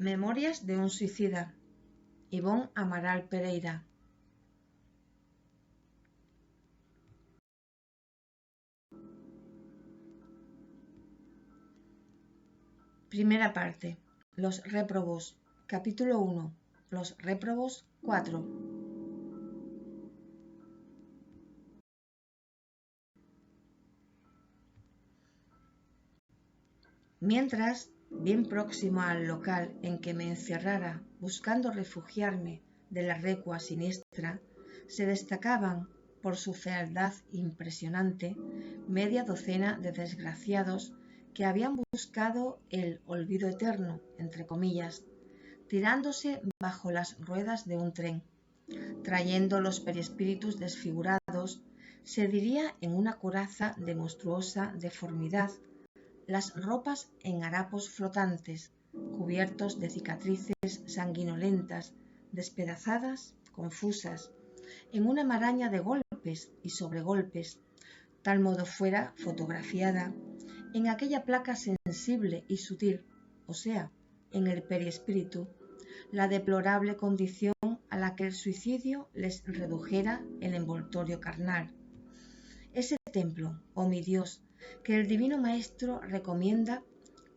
Memorias de un suicida. Ivonne Amaral Pereira. Primera parte. Los réprobos. Capítulo 1. Los réprobos 4. Mientras, bien próximo al local en que me encerrara buscando refugiarme de la recua siniestra, se destacaban, por su fealdad impresionante, media docena de desgraciados que habían buscado el olvido eterno, entre comillas, tirándose bajo las ruedas de un tren, trayendo los perispíritus desfigurados, se diría en una coraza de monstruosa deformidad, las ropas en harapos flotantes, cubiertos de cicatrices sanguinolentas, despedazadas, confusas, en una maraña de golpes y sobregolpes, tal modo fuera fotografiada en aquella placa sensible y sutil, o sea, en el perispíritu, la deplorable condición a la que el suicidio les redujera el envoltorio carnal. Ese templo, oh mi Dios, que el Divino Maestro recomienda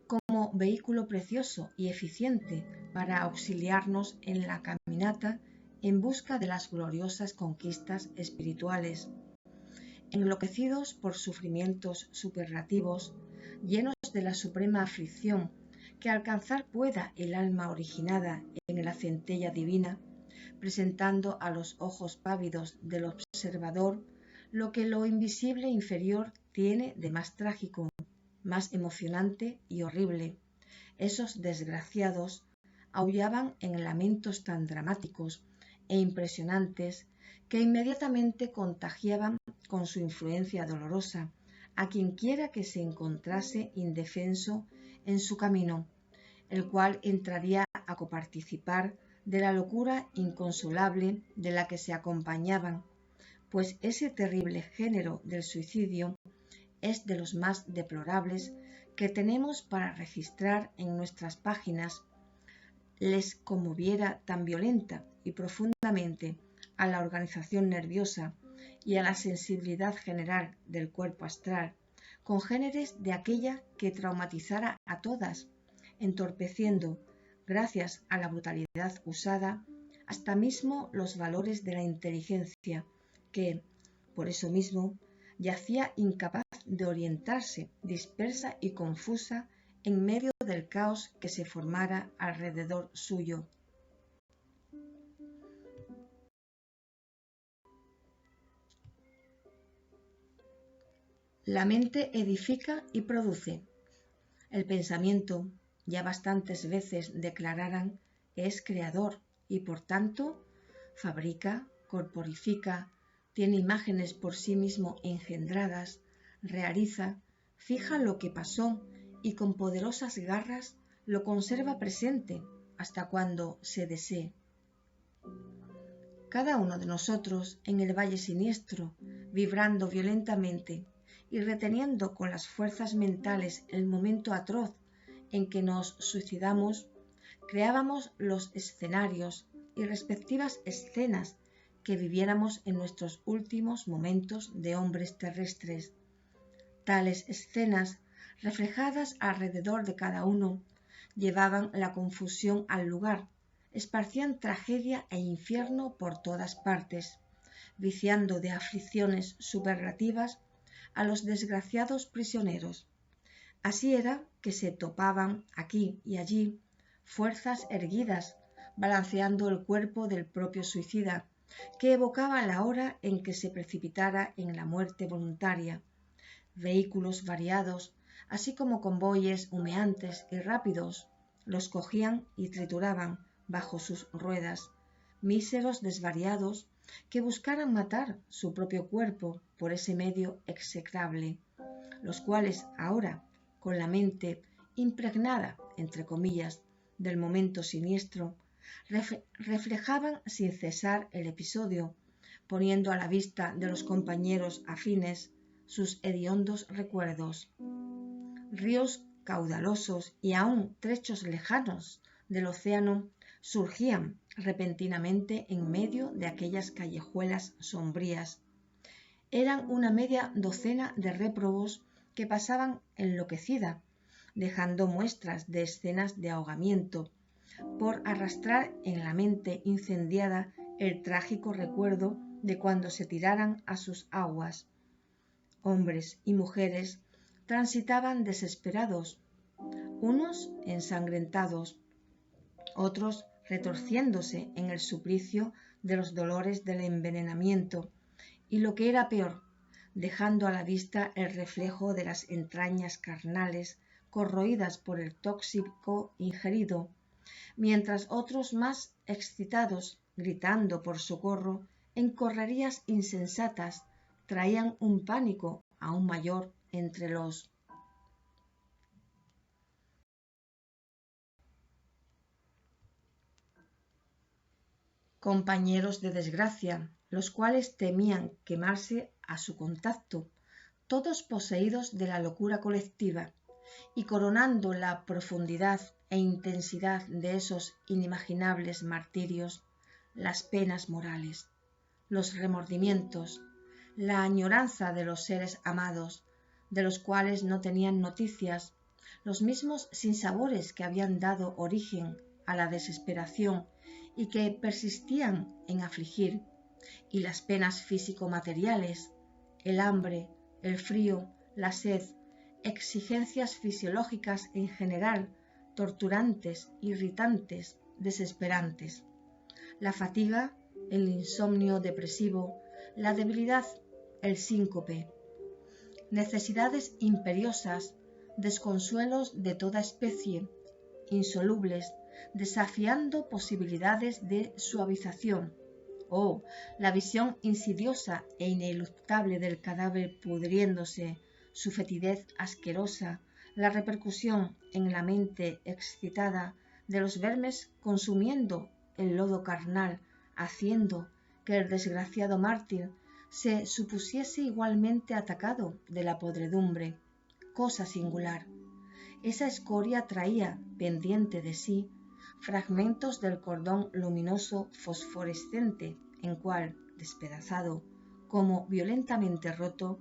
como vehículo precioso y eficiente para auxiliarnos en la caminata en busca de las gloriosas conquistas espirituales. Enloquecidos por sufrimientos superlativos, llenos de la suprema aflicción que alcanzar pueda el alma originada en la centella divina, presentando a los ojos pávidos del observador lo que lo invisible inferior tiene de más trágico, más emocionante y horrible. Esos desgraciados aullaban en lamentos tan dramáticos e impresionantes que inmediatamente contagiaban con su influencia dolorosa a quienquiera que se encontrase indefenso en su camino, el cual entraría a coparticipar de la locura inconsolable de la que se acompañaban, pues ese terrible género del suicidio es de los más deplorables que tenemos para registrar en nuestras páginas. Les conmoviera tan violenta y profundamente a la organización nerviosa y a la sensibilidad general del cuerpo astral, congéneres de aquella que traumatizara a todas, entorpeciendo, gracias a la brutalidad usada, hasta mismo los valores de la inteligencia, que, por eso mismo, yacía incapaz de orientarse, dispersa y confusa en medio del caos que se formara alrededor suyo. La mente edifica y produce. El pensamiento, ya bastantes veces declararan, es creador y por tanto fabrica, corporifica, tiene imágenes por sí mismo engendradas, realiza, fija lo que pasó y con poderosas garras lo conserva presente hasta cuando se desee. Cada uno de nosotros en el valle siniestro, vibrando violentamente y reteniendo con las fuerzas mentales el momento atroz en que nos suicidamos, creábamos los escenarios y respectivas escenas que viviéramos en nuestros últimos momentos de hombres terrestres. Tales escenas, reflejadas alrededor de cada uno, llevaban la confusión al lugar, esparcían tragedia e infierno por todas partes, viciando de aflicciones superlativas a los desgraciados prisioneros. Así era que se topaban aquí y allí fuerzas erguidas, balanceando el cuerpo del propio suicida, que evocaba la hora en que se precipitara en la muerte voluntaria. Vehículos variados, así como convoyes humeantes y rápidos, los cogían y trituraban bajo sus ruedas, míseros desvariados que buscaran matar su propio cuerpo por ese medio execrable, los cuales ahora, con la mente impregnada, entre comillas, del momento siniestro, reflejaban sin cesar el episodio, poniendo a la vista de los compañeros afines sus hediondos recuerdos. Ríos caudalosos y aún trechos lejanos del océano surgían repentinamente en medio de aquellas callejuelas sombrías. Eran una media docena de réprobos que pasaban enloquecida, dejando muestras de escenas de ahogamiento, por arrastrar en la mente incendiada el trágico recuerdo de cuando se tiraran a sus aguas. Hombres y mujeres transitaban desesperados, unos ensangrentados, otros retorciéndose en el suplicio de los dolores del envenenamiento, y lo que era peor, dejando a la vista el reflejo de las entrañas carnales corroídas por el tóxico ingerido, mientras otros más excitados, gritando por socorro, en correrías insensatas, traían un pánico aún mayor entre los compañeros de desgracia, los cuales temían quemarse a su contacto, todos poseídos de la locura colectiva, y coronando la profundidad e intensidad de esos inimaginables martirios, las penas morales, los remordimientos, la añoranza de los seres amados, de los cuales no tenían noticias, los mismos sinsabores que habían dado origen a la desesperación y que persistían en afligir, y las penas físico-materiales, el hambre, el frío, la sed, exigencias fisiológicas en general, torturantes, irritantes, desesperantes, la fatiga, el insomnio depresivo, la debilidad, el síncope, necesidades imperiosas, desconsuelos de toda especie, insolubles, desafiando posibilidades de suavización. Oh, la visión insidiosa e ineluctable del cadáver pudriéndose, su fetidez asquerosa, la repercusión en la mente excitada de los vermes consumiendo el lodo carnal, haciendo que el desgraciado mártir se supusiese igualmente atacado de la podredumbre. Cosa singular. Esa escoria traía, pendiente de sí, fragmentos del cordón luminoso fosforescente, en cual, despedazado, como violentamente roto,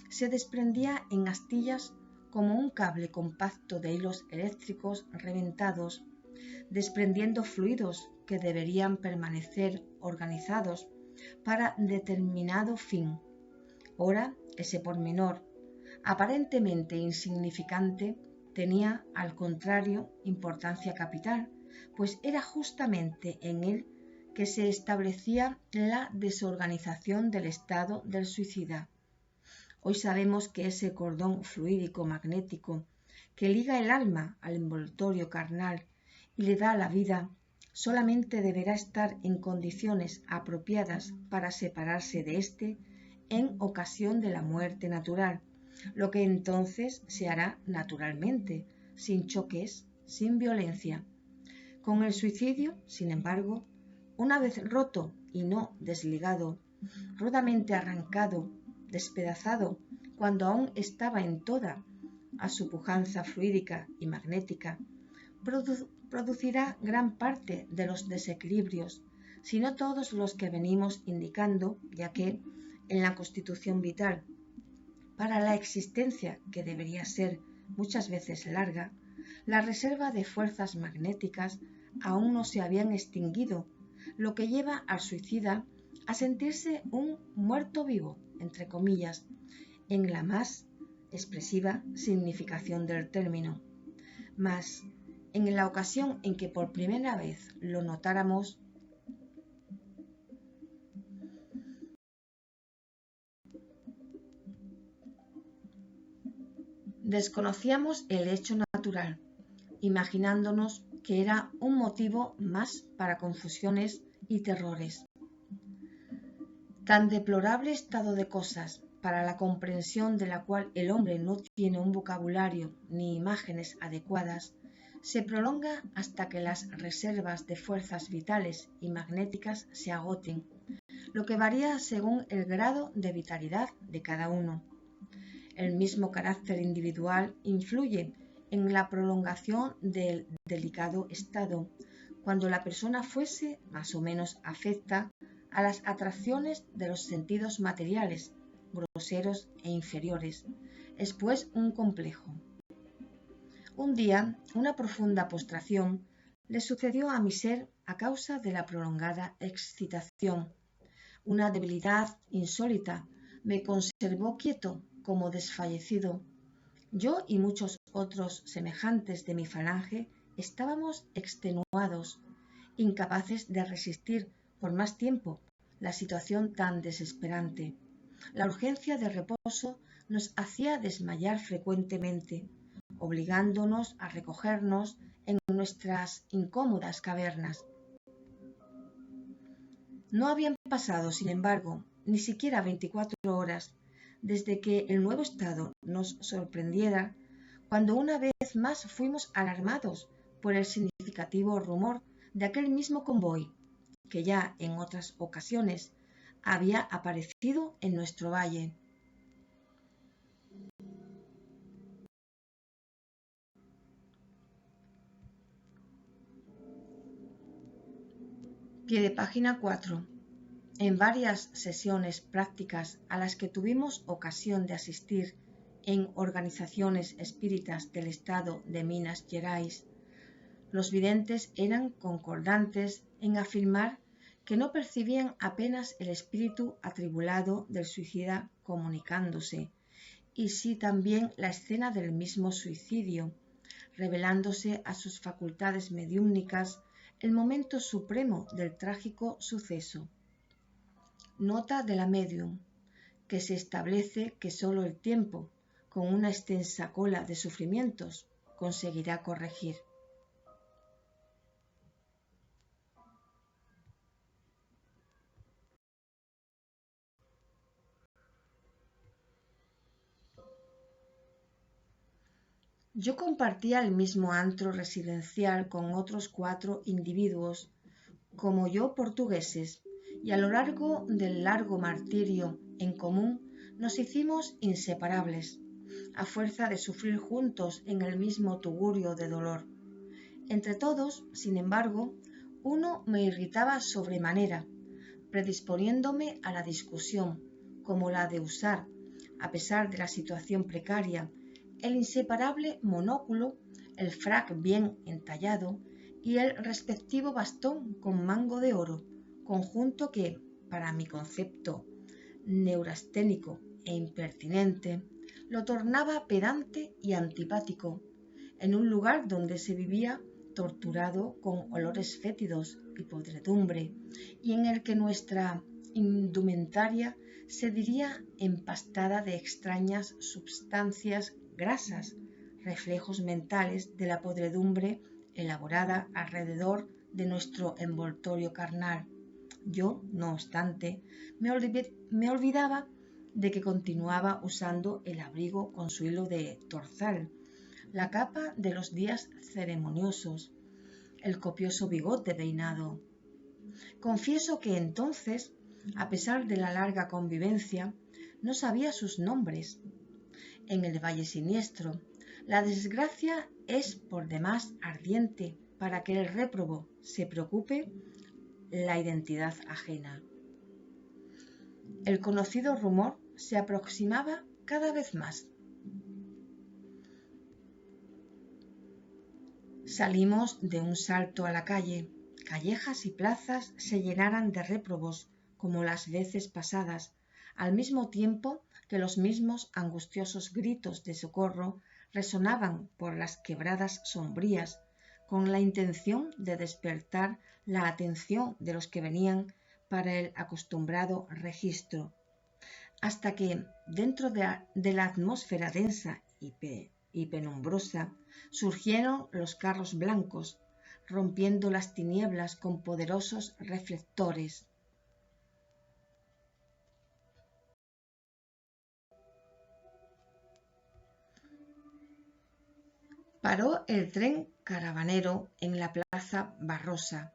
se desprendía en astillas como un cable compacto de hilos eléctricos reventados, desprendiendo fluidos que deberían permanecer organizados para determinado fin. Ora, ese pormenor, aparentemente insignificante, tenía, al contrario, importancia capital, pues era justamente en él que se establecía la desorganización del estado del suicida. Hoy sabemos que ese cordón fluídico magnético que liga el alma al envoltorio carnal y le da la vida, solamente deberá estar en condiciones apropiadas para separarse de éste en ocasión de la muerte natural, lo que entonces se hará naturalmente, sin choques, sin violencia. Con el suicidio, sin embargo, una vez roto y no desligado, rudamente arrancado, despedazado, cuando aún estaba en toda a su pujanza fluídica y magnética, producirá gran parte de los desequilibrios, si no todos los que venimos indicando, ya que, en la constitución vital, para la existencia que debería ser muchas veces larga, la reserva de fuerzas magnéticas aún no se habían extinguido, lo que lleva al suicida a sentirse un muerto vivo, entre comillas, en la más expresiva significación del término. Mas, en la ocasión en que por primera vez lo notáramos, desconocíamos el hecho natural, imaginándonos que era un motivo más para confusiones y terrores. Tan deplorable estado de cosas, para la comprensión de la cual el hombre no tiene un vocabulario ni imágenes adecuadas, se prolonga hasta que las reservas de fuerzas vitales y magnéticas se agoten, lo que varía según el grado de vitalidad de cada uno. El mismo carácter individual influye en la prolongación del delicado estado, cuando la persona fuese más o menos afecta a las atracciones de los sentidos materiales, groseros e inferiores, es pues un complejo. Un día, una profunda postración le sucedió a mi ser a causa de la prolongada excitación. Una debilidad insólita me conservó quieto como desfallecido. Yo y muchos otros semejantes de mi falange estábamos extenuados, incapaces de resistir por más tiempo la situación tan desesperante. La urgencia de reposo nos hacía desmayar frecuentemente, obligándonos a recogernos en nuestras incómodas cavernas. No habían pasado, sin embargo, ni siquiera 24 horas desde que el nuevo estado nos sorprendiera, cuando una vez más fuimos alarmados por el significativo rumor de aquel mismo convoy, que ya en otras ocasiones había aparecido en nuestro valle. Pie de página 4. En varias sesiones prácticas a las que tuvimos ocasión de asistir en organizaciones espíritas del estado de Minas Gerais, los videntes eran concordantes en afirmar que no percibían apenas el espíritu atribulado del suicida comunicándose, y sí también la escena del mismo suicidio, revelándose a sus facultades mediúmnicas el momento supremo del trágico suceso. Nota de la medium, que se establece que sólo el tiempo, con una extensa cola de sufrimientos, conseguirá corregir. Yo compartía el mismo antro residencial con otros 4 individuos, como yo portugueses, y a lo largo del largo martirio en común nos hicimos inseparables, a fuerza de sufrir juntos en el mismo tugurio de dolor. Entre todos, sin embargo, uno me irritaba sobremanera, predisponiéndome a la discusión, como la de usar, a pesar de la situación precaria, el inseparable monóculo, el frac bien entallado y el respectivo bastón con mango de oro, conjunto que, para mi concepto neurasténico e impertinente, lo tornaba pedante y antipático, en un lugar donde se vivía torturado con olores fétidos y podredumbre, y en el que nuestra indumentaria se diría empastada de extrañas substancias grasas, reflejos mentales de la podredumbre elaborada alrededor de nuestro envoltorio carnal. Yo, no obstante, me olvidaba de que continuaba usando el abrigo con su hilo de torzal, la capa de los días ceremoniosos, el copioso bigote peinado. Confieso que entonces, a pesar de la larga convivencia, no sabía sus nombres. En el Valle Siniestro, la desgracia es por demás ardiente para que el réprobo se preocupe la identidad ajena. El conocido rumor se aproximaba cada vez más. Salimos de un salto a la calle. Callejas y plazas se llenaran de réprobos como las veces pasadas, al mismo tiempo que los mismos angustiosos gritos de socorro resonaban por las quebradas sombrías, con la intención de despertar la atención de los que venían para el acostumbrado registro, hasta que, dentro de la atmósfera densa y penumbrosa, surgieron los carros blancos, rompiendo las tinieblas con poderosos reflectores. Paró el tren caravanero en la plaza Barrosa.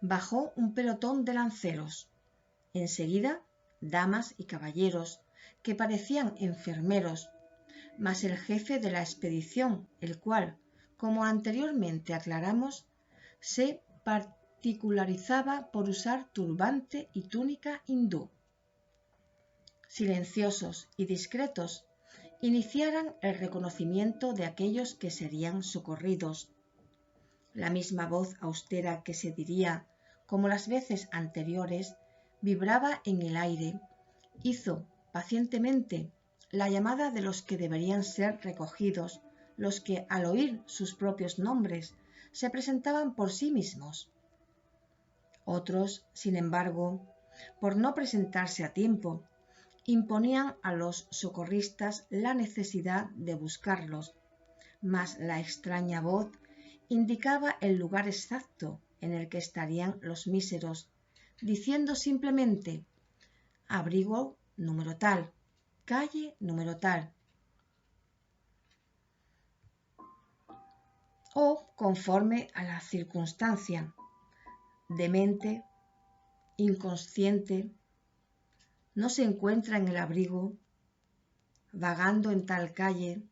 Bajó un pelotón de lanceros. Enseguida, damas y caballeros, que parecían enfermeros, más el jefe de la expedición, el cual, como anteriormente aclaramos, se particularizaba por usar turbante y túnica hindú. Silenciosos y discretos, iniciaran el reconocimiento de aquellos que serían socorridos. La misma voz austera que se diría, como las veces anteriores, vibraba en el aire, hizo pacientemente la llamada de los que deberían ser recogidos, los que al oír sus propios nombres se presentaban por sí mismos. Otros, sin embargo, por no presentarse a tiempo, imponían a los socorristas la necesidad de buscarlos, mas la extraña voz indicaba el lugar exacto en el que estarían los míseros, diciendo simplemente abrigo número tal, calle número tal, o conforme a la circunstancia, demente, inconsciente, no se encuentra en el abrigo, vagando en tal calle,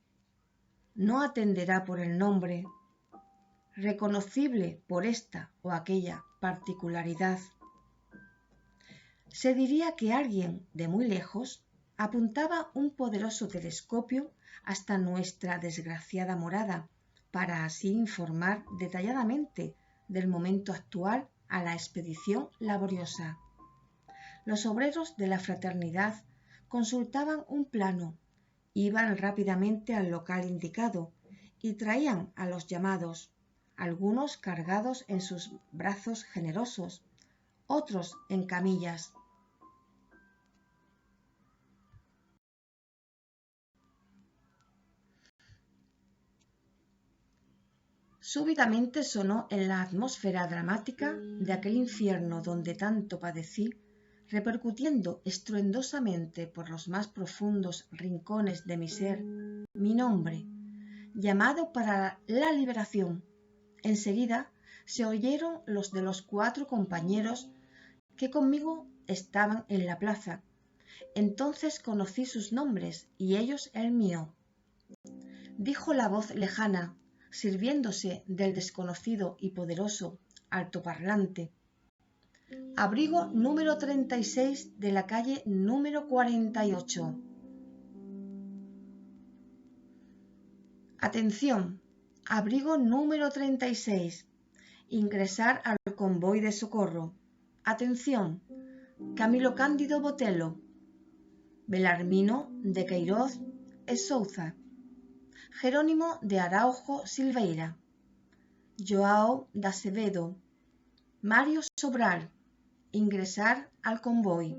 no atenderá por el nombre, reconocible por esta o aquella particularidad. Se diría que alguien de muy lejos apuntaba un poderoso telescopio hasta nuestra desgraciada morada, para así informar detalladamente del momento actual a la expedición laboriosa. Los obreros de la fraternidad consultaban un plano, iban rápidamente al local indicado y traían a los llamados, algunos cargados en sus brazos generosos, otros en camillas. Súbitamente sonó en la atmósfera dramática de aquel infierno donde tanto padecí, repercutiendo estruendosamente por los más profundos rincones de mi ser, mi nombre, llamado para la liberación. Enseguida se oyeron los de los 4 compañeros que conmigo estaban en la plaza. Entonces conocí sus nombres y ellos el mío. Dijo la voz lejana, sirviéndose del desconocido y poderoso altoparlante. Abrigo número 36 de la calle número 48. Atención, abrigo número 36. Ingresar al convoy de socorro. Atención, Camilo Cándido Botelho, Belarmino de Queiroz e Souza, Jerónimo de Araujo Silveira, João de Acevedo, Mario Sobral, ingresar al convoy.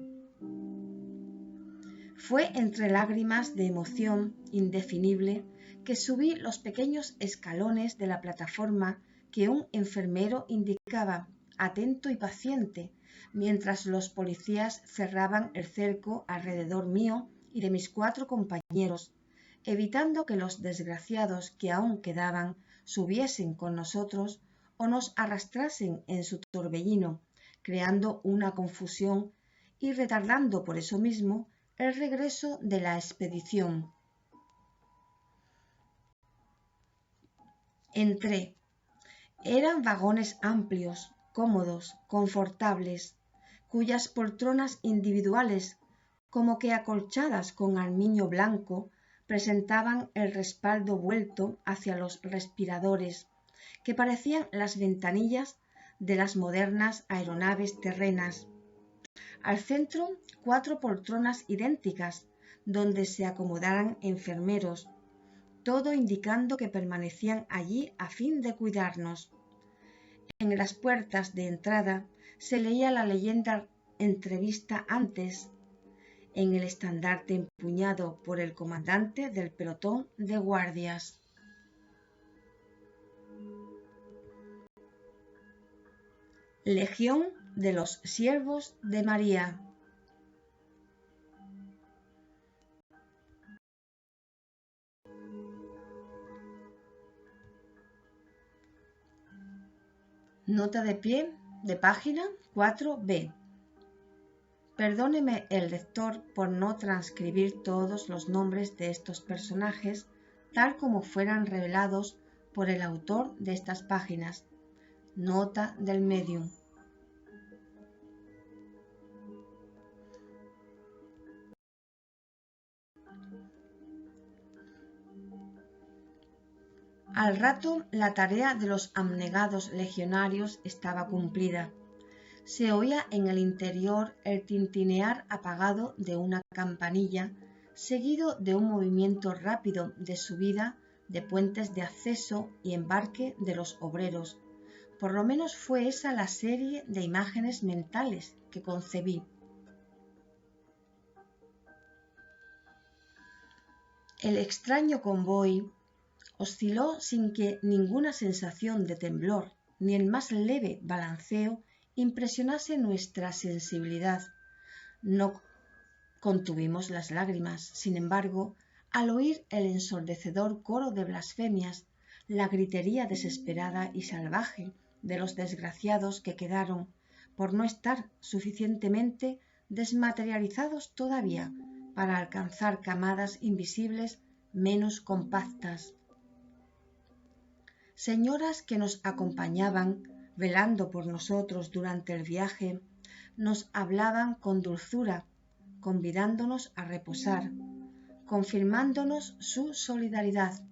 Fue entre lágrimas de emoción indefinible que subí los pequeños escalones de la plataforma que un enfermero indicaba, atento y paciente, mientras los policías cerraban el cerco alrededor mío y de mis 4 compañeros, evitando que los desgraciados que aún quedaban subiesen con nosotros o nos arrastrasen en su torbellino, creando una confusión y retardando por eso mismo el regreso de la expedición. Entré. Eran vagones amplios, cómodos, confortables, cuyas poltronas individuales, como que acolchadas con armiño blanco, presentaban el respaldo vuelto hacia los respiradores, que parecían las ventanillas de las modernas aeronaves terrenas. Al centro, 4 poltronas idénticas, donde se acomodaran enfermeros, todo indicando que permanecían allí a fin de cuidarnos. En las puertas de entrada se leía la leyenda entrevista antes, en el estandarte empuñado por el comandante del pelotón de guardias. Legión de los Siervos de María. Nota de pie de página 4b. Perdóneme el lector por no transcribir todos los nombres de estos personajes tal como fueran revelados por el autor de estas páginas. Nota del Medium. Al rato la tarea de los abnegados legionarios estaba cumplida. Se oía en el interior el tintinear apagado de una campanilla, seguido de un movimiento rápido de subida de puentes de acceso y embarque de los obreros. Por lo menos fue esa la serie de imágenes mentales que concebí. El extraño convoy osciló sin que ninguna sensación de temblor ni el más leve balanceo impresionase nuestra sensibilidad. No contuvimos las lágrimas, sin embargo, al oír el ensordecedor coro de blasfemias, la gritería desesperada y salvaje de los desgraciados que quedaron, por no estar suficientemente desmaterializados todavía para alcanzar camadas invisibles menos compactas. Señoras que nos acompañaban, velando por nosotros durante el viaje, nos hablaban con dulzura, convidándonos a reposar, confirmándonos su solidaridad.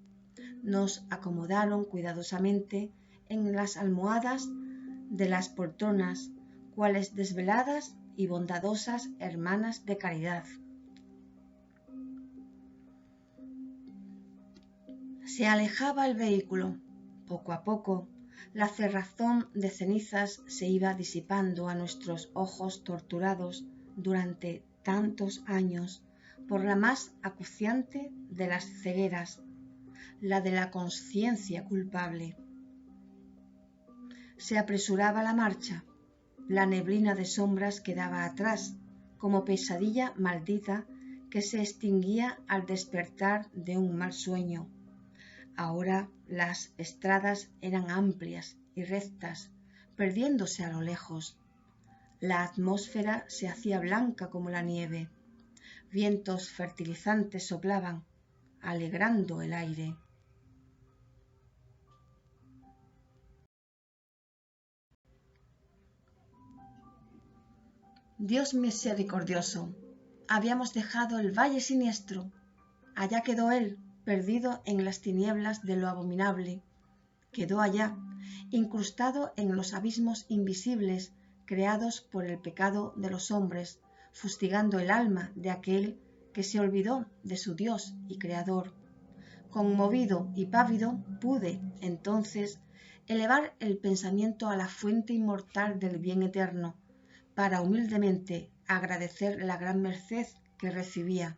Nos acomodaron cuidadosamente en las almohadas de las poltronas, cuales desveladas y bondadosas hermanas de caridad. Se alejaba el vehículo. Poco a poco, la cerrazón de cenizas se iba disipando a nuestros ojos torturados durante tantos años por la más acuciante de las cegueras, la de la conciencia culpable. Se apresuraba la marcha. La neblina de sombras quedaba atrás, como pesadilla maldita que se extinguía al despertar de un mal sueño. Ahora las estradas eran amplias y rectas, perdiéndose a lo lejos. La atmósfera se hacía blanca como la nieve. Vientos fertilizantes soplaban, alegrando el aire. Dios misericordioso, habíamos dejado el valle siniestro. Allá quedó él, perdido en las tinieblas de lo abominable. Quedó allá, incrustado en los abismos invisibles creados por el pecado de los hombres, fustigando el alma de aquel que se olvidó de su Dios y Creador. Conmovido y pávido, pude, entonces, elevar el pensamiento a la fuente inmortal del bien eterno, para humildemente agradecer la gran merced que recibía.